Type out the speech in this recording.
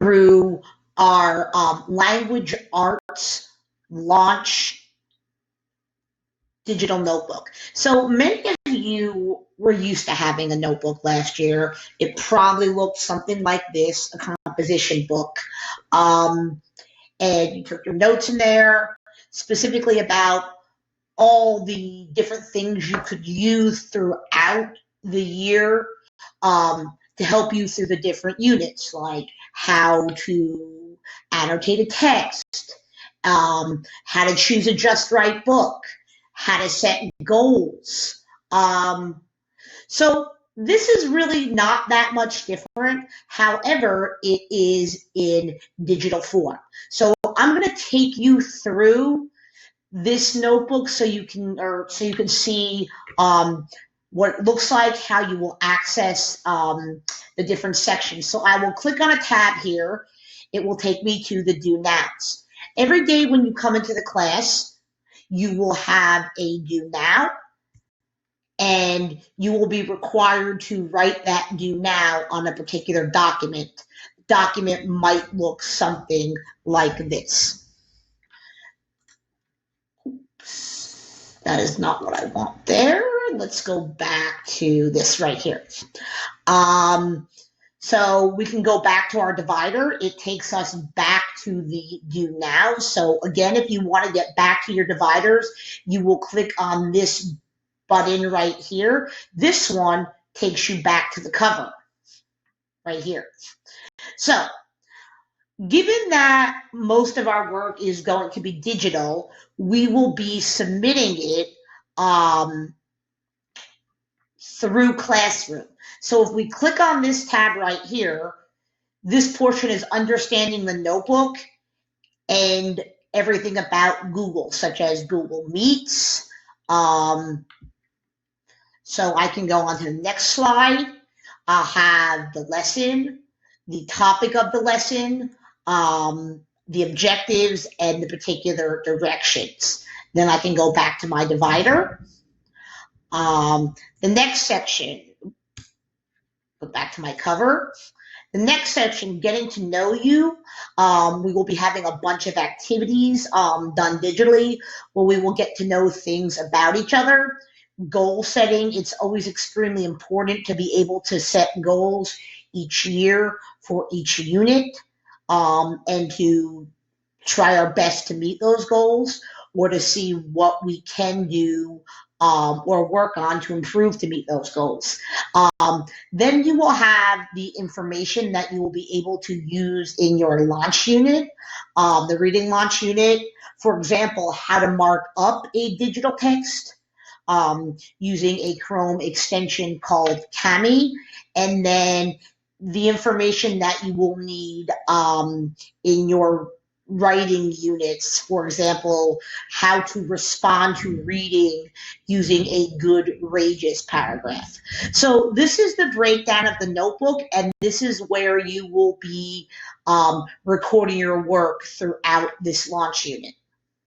through our Language Arts Launch digital notebook. So many of you were used to having a notebook last year. It probably looked something like this, a composition book. And you took your notes in there, specifically about all the different things you could use throughout the year to help you through the different units, like how to annotate a text, how to choose a just right book, how to set goals. So this is really not that much different. However, it is in digital form. So I'm going to take you through this notebook so you can see what it looks like, how you will access the different sections. So I will click on a tab here. It will take me to the do nows. Every day when you come into the class, you will have a do now, and you will be required to write that do now on a particular document. The document might look something like this. Oops, that is not what I want there. Let's go back to this right here. So we can go back to our divider. It takes us back to the do now. So again, if you want to get back to your dividers, you will click on this button right here. This one takes you back to the cover right here. So given that most of our work is going to be digital, we will be submitting it through Classroom. So if we click on this tab right here, this portion is understanding the notebook and everything about Google, such as Google Meets. So I can go on to the next slide. I'll have the lesson, the topic of the lesson, the objectives, and the particular directions. Then I can go back to my divider. The next section, go back to my cover. The next section, getting to know you. We will be having a bunch of activities done digitally where we will get to know things about each other. Goal setting, it's always extremely important to be able to set goals each year for each unit and to try our best to meet those goals or to see what we can do or work on to improve to meet those goals. Then you will have the information that you will be able to use in your launch unit, the reading launch unit. For example, how to mark up a digital text using a Chrome extension called Kami, and then the information that you will need in your writing units, for example, how to respond to reading using a Goodrageous paragraph. So this is the breakdown of the notebook, and this is where you will be recording your work throughout this launch unit.